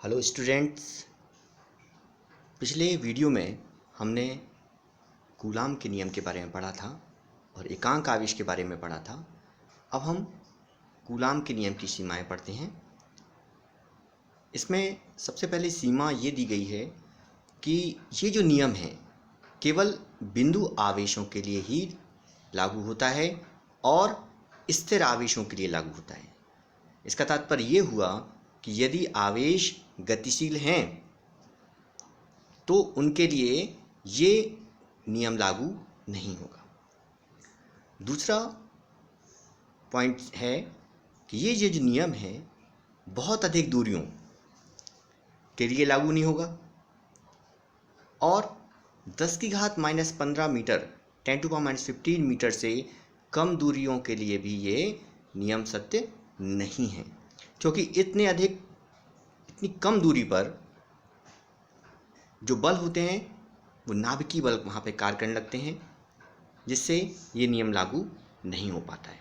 Hello students. पिछले video में हमने कूलाम के नियम के बारे में पढ़ा था और एकांक आवेश के बारे में पढ़ा था। अब हम कूलाम के नियम की सीमाएं पढ़ते हैं। इसमें सबसे पहले सीमा ये दी गई है कि ये जो नियम है केवल बिंदु आवेशों के लिए ही लागू होता है और स्थिर आवेशों के लिए लागू होता है। इसका तात्पर्य ये हुआ कि यदि आवेश गतिशील हैं तो उनके लिए ये नियम लागू नहीं होगा। दूसरा पॉइंट है कि ये जो नियम है बहुत अधिक दूरियों के लिए लागू नहीं होगा और 10⁻⁻15 मीटर 10⁻⁻15 मीटर से कम दूरियों के लिए भी ये नियम सत्य नहीं है, क्योंकि इतनी कम दूरी पर जो बल होते हैं वो नाभिकीय बल वहाँ पे कार्य करने लगते हैं, जिससे ये नियम लागू नहीं हो पाता है।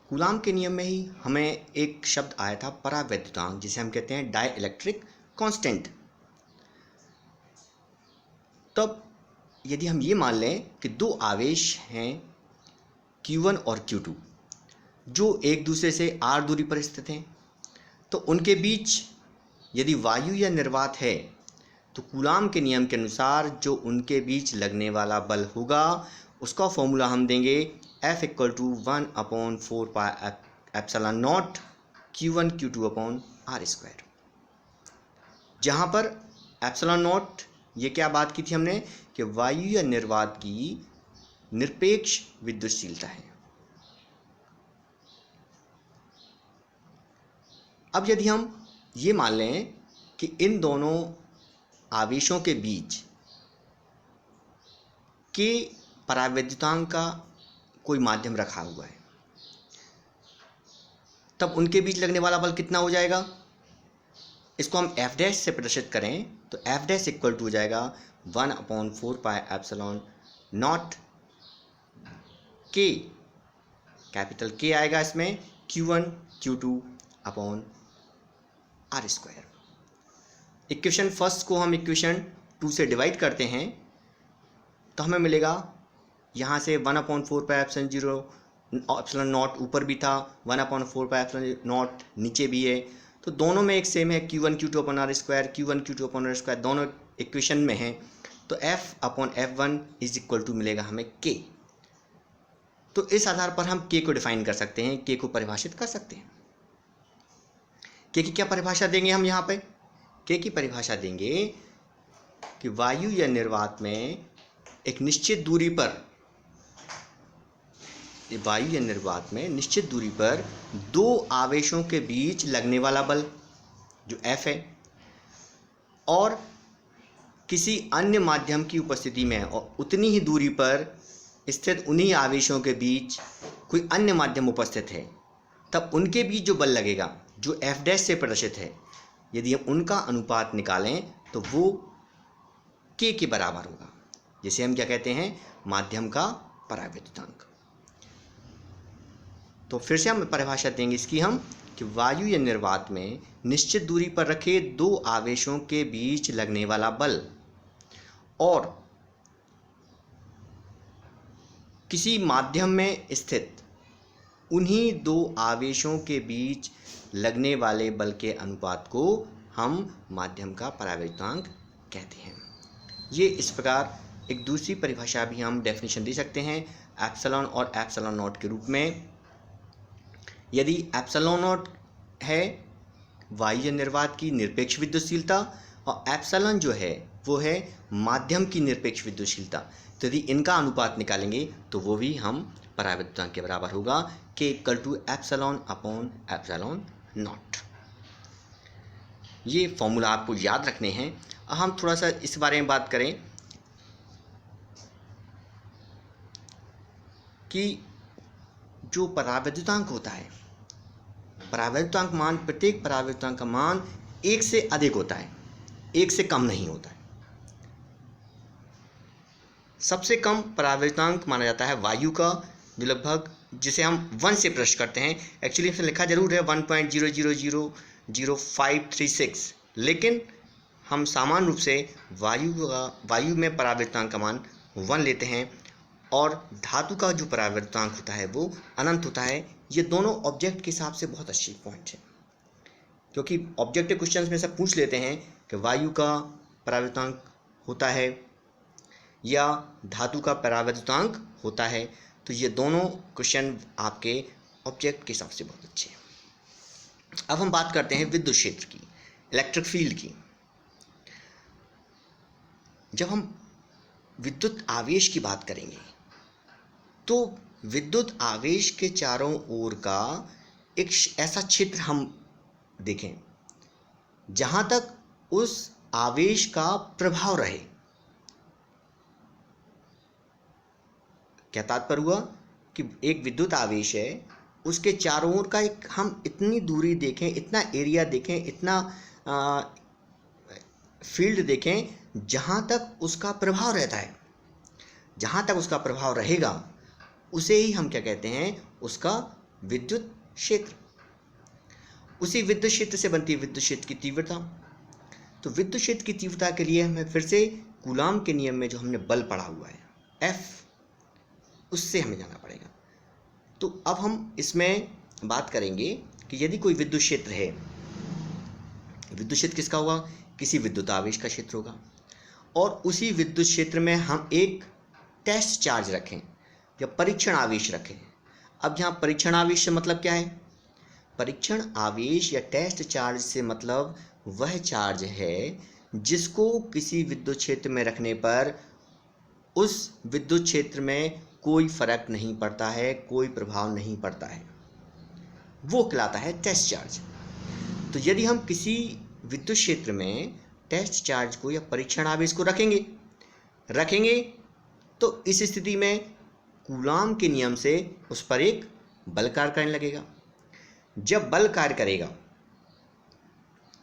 कूलाम के नियम में ही हमें एक शब्द आया था परावैद्युतांक, जिसे हम कहते हैं डाई इलेक्ट्रिक कांस्टेंट। तब यदि हम ये मान लें कि दो आवेश हैं Q1 और Q2 जो एक दूसरे से r दूरी पर स्थित हैं, तो उनके बीच यदि वायु या निर्वात है तो कूलाम के नियम के अनुसार जो उनके बीच लगने वाला बल होगा उसका फॉर्मूला हम देंगे F = 1/4πε0 Q1 Q2/r²। जहाँ पर ε0 ये क्या बात की थी हमने कि वायु या निर्वात की निरपेक्ष विद्युतशीलता है। अब यदि हम ये मान लें कि इन दोनों आवेशों के बीच के परावैद्युतांक का कोई माध्यम रखा हुआ है, तब उनके बीच लगने वाला बल कितना हो जाएगा। इसको हम F' से प्रदर्शित करें तो F' इक्वल टू हो जाएगा 1/4πε0 K, कैपिटल K आएगा इसमें, Q1 Q2/r²। इक्वेशन फर्स्ट को हम इक्वेशन 2 से डिवाइड करते हैं तो हमें मिलेगा यहाँ से 1/4πε0 ऊपर भी था, 1/4πε0 नीचे भी है, तो दोनों में एक सेम है Q1 Q2/r², Q1 Q2/r², दोनों इक्वेशन में है। तो F/F1 इज इक्वल टू मिलेगा हमें K। तो इस आधार पर हम K को डिफाइन कर सकते हैं, K को परिभाषित कर सकते हैं। K की क्या परिभाषा देंगे हम यहाँ पे? K की परिभाषा देंगे कि वायु या निर्वात में एक निश्चित दूरी पर दो आवेशों के बीच लगने वाला बल जो F है और किसी अन्य माध्यम की उपस्थिति में और उतनी ही दूरी पर स्थित उन्हीं आवेशों के बीच कोई अन्य माध्यम उपस्थित है, तब उनके बीच जो बल लगेगा जो F' से प्रदर्शित है, यदि हम उनका अनुपात निकालें तो वो K के बराबर होगा, जिसे हम क्या कहते हैं, माध्यम का परावैद्युतांक। तो फिर से हम परिभाषा देंगे इसकी हम कि वायु या निर्वात में निश्चित दूरी पर रखे दो आवेशों के बीच लगने वाला बल और किसी माध्यम में स्थित उन्हीं दो आवेशों के बीच लगने वाले बल के अनुपात को हम माध्यम का परावैद्युतांक कहते हैं। ये इस प्रकार एक दूसरी परिभाषा भी हम डेफिनेशन दे सकते हैं एप्सिलॉन और ε0 के रूप में। यदि ε0 है वायु निर्वात की निरपेक्ष विद्युतशीलता और एप्सिलॉन जो है वो है माध्यम की निरपेक्ष विद्युतशीलता, तो यदि इनका अनुपात निकालेंगे तो वो भी हम परावैद्युतांक के बराबर होगा K = ε/ε0। ये फॉर्मूला आपको याद रखने हैं। अब हम थोड़ा सा इस बारे में बात करें कि जो परावैद्युतांक होता है, परावैद्युतांक मान, प्रत्येक परावैद्युतांक का मान 1 से अधिक होता है, 1 से कम नहीं होता है। सबसे कम परावैद्युतांक माना जाता है वायु का, जो लगभग जिसे हम 1 से प्रश्न करते हैं। एक्चुअली इसमें लिखा जरूर है 1.00000536, लेकिन हम सामान्य रूप से वायु में परावर्तनांक का मान 1 लेते हैं और धातु का जो परावर्तनांक होता है वो अनंत होता है। ये दोनों ऑब्जेक्ट के हिसाब से बहुत अच्छी पॉइंट है, क्योंकि ऑब्जेक्टिव क्वेश्चंस में सब पूछ लेते हैं कि वायु का परावर्तनांक होता है या धातु का परावर्तनांक होता है, तो ये दोनों क्वेश्चन आपके ऑब्जेक्ट के हिसाब से बहुत अच्छे हैं। अब हम बात करते हैं विद्युत क्षेत्र की, इलेक्ट्रिक फील्ड की। जब हम विद्युत आवेश की बात करेंगे तो विद्युत आवेश के चारों ओर का एक ऐसा क्षेत्र हम देखें जहां तक उस आवेश का प्रभाव रहे। क्या तात्पर्य हुआ कि एक विद्युत आवेश है, उसके चारों ओर का एक हम इतनी दूरी देखें, इतना एरिया देखें, इतना फील्ड देखें जहां तक उसका प्रभाव रहता है। जहां तक उसका प्रभाव रहेगा उसे ही हम क्या कहते हैं, उसका विद्युत क्षेत्र। उसी विद्युत क्षेत्र से बनती है विद्युत क्षेत्र की तीव्रता। तो विद्युत क्षेत्र की तीव्रता के लिए हमें फिर से कूलाम के नियम में जो हमने बल पढ़ा हुआ है F, उससे हमें जाना पड़ेगा। तो अब हम इसमें बात करेंगे कि यदि कोई विद्युत क्षेत्र है, विद्युत क्षेत्र किसका होगा, किसी विद्युत आवेश का क्षेत्र होगा, और उसी विद्युत क्षेत्र में हम एक टेस्ट चार्ज रखें या परीक्षण आवेश रखें। अब यहाँ परीक्षण आवेश से मतलब क्या है, परीक्षण आवेश या टेस्ट चार्ज से मतलब वह चार्ज है जिसको किसी विद्युत क्षेत्र में रखने पर उस विद्युत क्षेत्र में कोई फर्क नहीं पड़ता है, कोई प्रभाव नहीं पड़ता है, वो कहलाता है टेस्ट चार्ज। तो यदि हम किसी विद्युत क्षेत्र में टेस्ट चार्ज को या परीक्षण आवेश को रखेंगे तो इस स्थिति में कूलाम के नियम से उस पर एक बल कार्य करने लगेगा। जब बल कार्य करेगा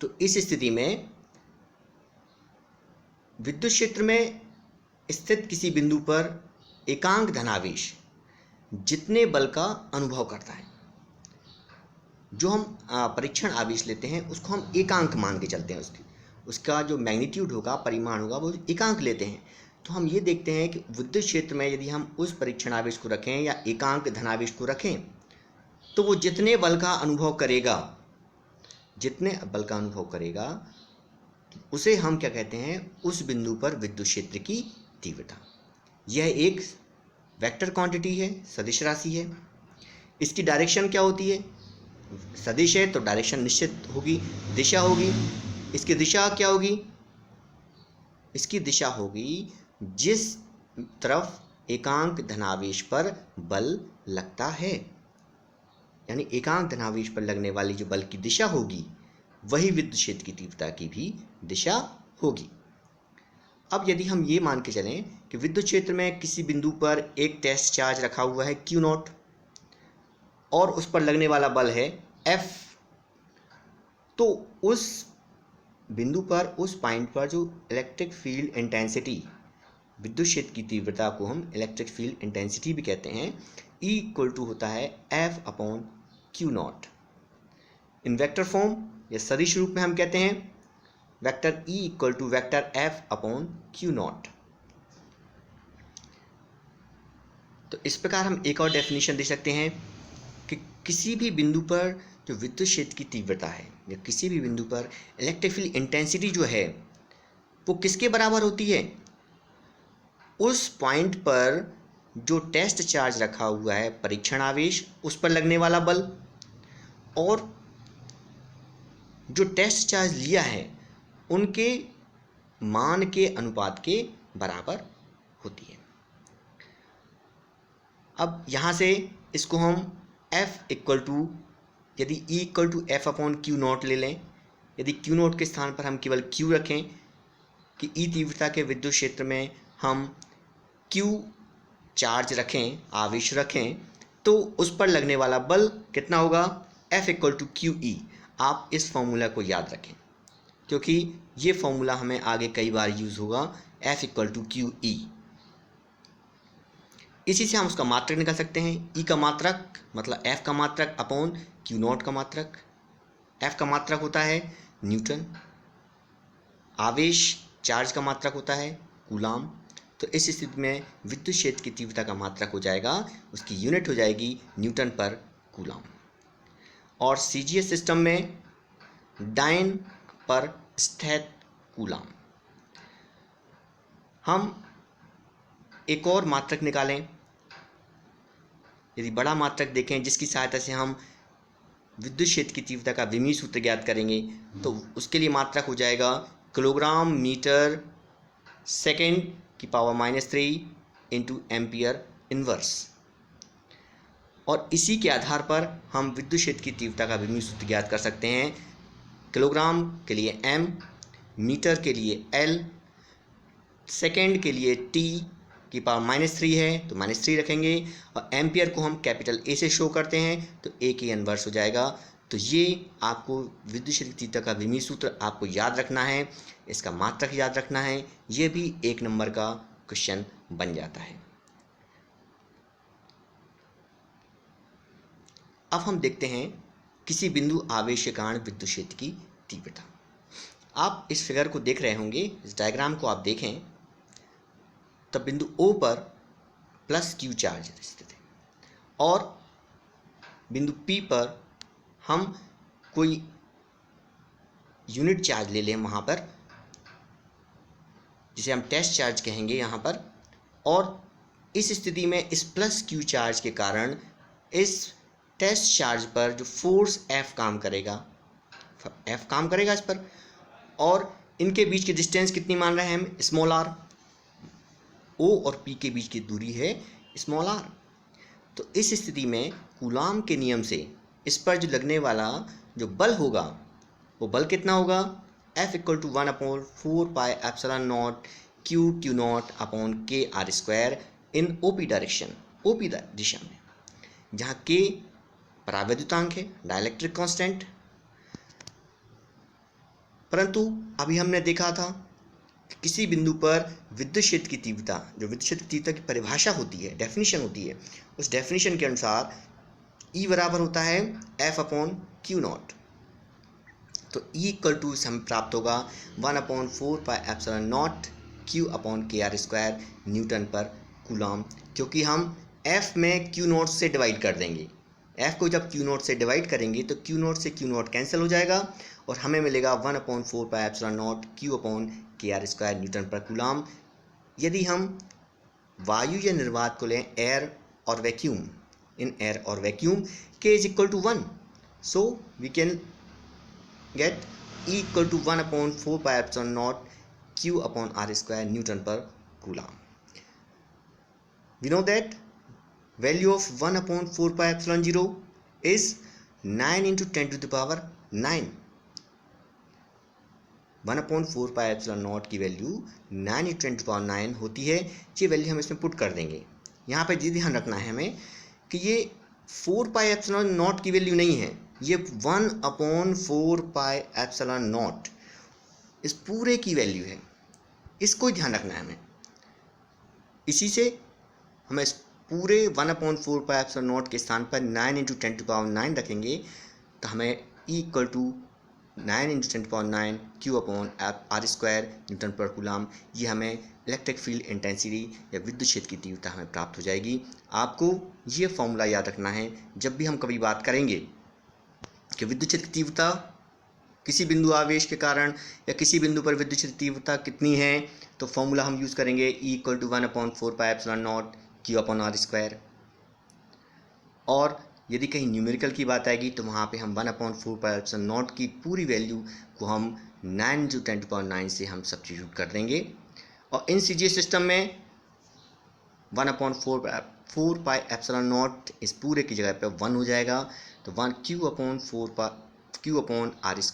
तो इस स्थिति में विद्युत क्षेत्र में स्थित किसी बिंदु पर एकांक धनावेश जितने बल का अनुभव करता है, जो हम परीक्षण आवेश लेते हैं उसको हम एकांक मान के चलते हैं, उसका जो मैग्नीट्यूड होगा, परिमाण होगा, वो एकांक लेते हैं। तो हम ये देखते हैं कि विद्युत क्षेत्र में यदि हम उस परीक्षण आवेश को रखें या एकांक धनावेश को रखें तो वो जितने बल का अनुभव करेगा उसे हम क्या कहते हैं, उस बिंदु पर विद्युत क्षेत्र की तीव्रता। यह एक वेक्टर क्वांटिटी है, सदिश राशि है। इसकी डायरेक्शन क्या होती है, सदिश है तो डायरेक्शन निश्चित होगी, दिशा होगी। इसकी दिशा क्या होगी, इसकी दिशा होगी जिस तरफ एकांक धनावेश पर बल लगता है, यानी एकांक धनावेश पर लगने वाली जो बल की दिशा होगी वही विद्युत क्षेत्र की तीव्रता की भी दिशा होगी। अब यदि हम ये मान के चलें कि विद्युत क्षेत्र में किसी बिंदु पर एक टेस्ट चार्ज रखा हुआ है Q0 और उस पर लगने वाला बल है F, तो उस बिंदु पर, उस पॉइंट पर जो इलेक्ट्रिक फील्ड इंटेंसिटी, विद्युत क्षेत्र की तीव्रता को हम इलेक्ट्रिक फील्ड इंटेंसिटी भी कहते हैं, E इक्वल टू होता है F/Q0। इन वेक्टर फॉर्म या सदिश रूप में हम कहते हैं vector E equal to vector F/Q0। तो इस प्रकार हम एक और डेफिनेशन दे सकते हैं कि किसी भी बिंदु पर जो विद्युत क्षेत्र की तीव्रता है या किसी भी बिंदु पर इलेक्ट्रिक फील्ड इंटेंसिटी जो है वो किसके बराबर होती है, उस पॉइंट पर जो टेस्ट चार्ज रखा हुआ है परीक्षण आवेश, उस पर लगने वाला बल, और जो टेस्ट चार्ज लिया है उनके मान के अनुपात के बराबर होती है। अब यहाँ से इसको हम F इक्वल टू, यदि E इक्वल टू F/Q0 ले लें, यदि Q0 के स्थान पर हम केवल Q रखें कि E तीव्रता के विद्युत क्षेत्र में हम Q चार्ज रखें, आवेश रखें, तो उस पर लगने वाला बल कितना होगा, F इक्वल टू QE। आप इस फॉर्मूला को याद रखें क्योंकि ये फॉर्मूला हमें आगे कई बार यूज़ होगा, F इक्वल टू QE। इसी से हम उसका मात्रक निकाल सकते हैं। ई का मात्रक मतलब एफ का मात्रक अपॉन क्यू नॉट का मात्रक। एफ का मात्रक होता है न्यूटन, आवेश चार्ज का मात्रक होता है कूलाम। तो इस स्थिति में विद्युत क्षेत्र की तीव्रता का मात्रक हो जाएगा, उसकी यूनिट हो जाएगी न्यूटन पर कूलाम। और सीजीएस सिस्टम में डाइन पर स्थित कूलाम। हम एक और मात्रक निकालें, यदि बड़ा मात्रक देखें जिसकी सहायता से हम विद्युत क्षेत्र की तीव्रता का विमीय सूत्र ज्ञात करेंगे, तो उसके लिए मात्रक हो जाएगा किलोग्राम मीटर सेकेंड की पावर -3 इंटू एम्पियर इनवर्स। और इसी के आधार पर हम विद्युत क्षेत्र की तीव्रता का विमीय सूत्र ज्ञात कर सकते हैं। किलोग्राम के लिए m, मीटर के लिए l, सेकेंड के लिए t की पावर -3 है तो -3 रखेंगे, और एम्पियर को हम कैपिटल A से शो करते हैं तो A की इनवर्स हो जाएगा। तो ये आपको विद्युत क्षेत्र की तीव्रता का विमीय सूत्र आपको याद रखना है, इसका मात्रक याद रखना है। ये भी 1 नंबर का क्वेश्चन बन जाता है। अब हम देखते हैं किसी बिंदु आवेश के कारण विद्युत क्षेत्र की तीव्रता। आप इस फिगर को देख रहे होंगे, इस डायग्राम को आप देखें तब बिंदु O पर प्लस Q चार्ज स्थित है और बिंदु P पर हम कोई यूनिट चार्ज ले लें वहाँ पर, जिसे हम टेस्ट चार्ज कहेंगे यहाँ पर। और इस स्थिति में इस प्लस Q चार्ज के कारण इस टेस्ट चार्ज पर जो फोर्स F काम करेगा इस पर, और इनके बीच की डिस्टेंस कितनी मान रहे हैं हम, स्मॉल r। O और P के बीच की दूरी है स्मॉल r। तो इस स्थिति में कूलाम के नियम से इस पर जो लगने वाला जो बल होगा वो बल कितना होगा, F = 1/4πε0 Q naught upon K R square in OP direction, OP दिशा में, जहाँ K परावैद्युतांक है, डाइलेक्ट्रिक कांस्टेंट। परंतु अभी हमने देखा था कि किसी बिंदु पर विद्युत क्षेत्र की तीव्रता, जो विद्युत क्षेत्र की तीव्रता की परिभाषा होती है, डेफिनेशन होती है, उस डेफिनेशन के अनुसार E बराबर होता है F/Q नॉट। तो E = हमें प्राप्त होगा 1/4πε0 Q/kr² न्यूटन पर कूलाम, क्योंकि हम F में Q नॉट से डिवाइड कर देंगे। F को जब Q नॉट से डिवाइड करेंगे तो Q नॉट से Q नॉट कैंसिल हो जाएगा और हमें मिलेगा 1/4πε0 Q/kr² न्यूटन पर कूलाम। यदि हम वायु या निर्वात को लें, एयर और वैक्यूम, इन एयर और vacuum K = 1, so we can get E = 1/4πε0 Q/r² newton पर coulomb. We know that value of 1/4πε0 is 9 × 10⁹9। 1/4πε0 की वैल्यू 9 × 10⁹9 होती है। ये वैल्यू हम इसमें पुट कर देंगे। यहाँ पर ये ध्यान रखना है हमें कि ये 4πε0 की वैल्यू नहीं है, ये 1/4πε0 इस पूरे की वैल्यू है, इसको ध्यान रखना है हमें। इसी से हमें इस पूरे 1/4πε0 के स्थान पर 9 × 10⁹9 रखेंगे तो हमें E = 9 × 10⁹9 Q/r² न्यूटन पर कूलाम, ये हमें इलेक्ट्रिक फील्ड इंटेंसिटी या विद्युत क्षेत्र की तीव्रता हमें प्राप्त हो जाएगी। आपको ये फॉर्मूला याद रखना है जब भी हम कभी बात करेंगे कि विद्युत क्षेत्र की तीव्रता किसी बिंदु आवेश के कारण या किसी बिंदु पर विद्युत क्षेत्र तीव्रता कितनी है, तो फॉर्मूला हम यूज़ करेंगे E = 1/4πε0 Q/r²। और यदि कहीं न्यूमेरिकल की बात आएगी तो वहाँ पे हम 1/4πε0 की पूरी वैल्यू को हम 9 × 10⁹9 से हम सब्स्टिट्यूट कर देंगे। और इन सीजीएस सिस्टम में 1/4πε0 इस पूरे की जगह पे 1 हो जाएगा, तो 1 Q/r²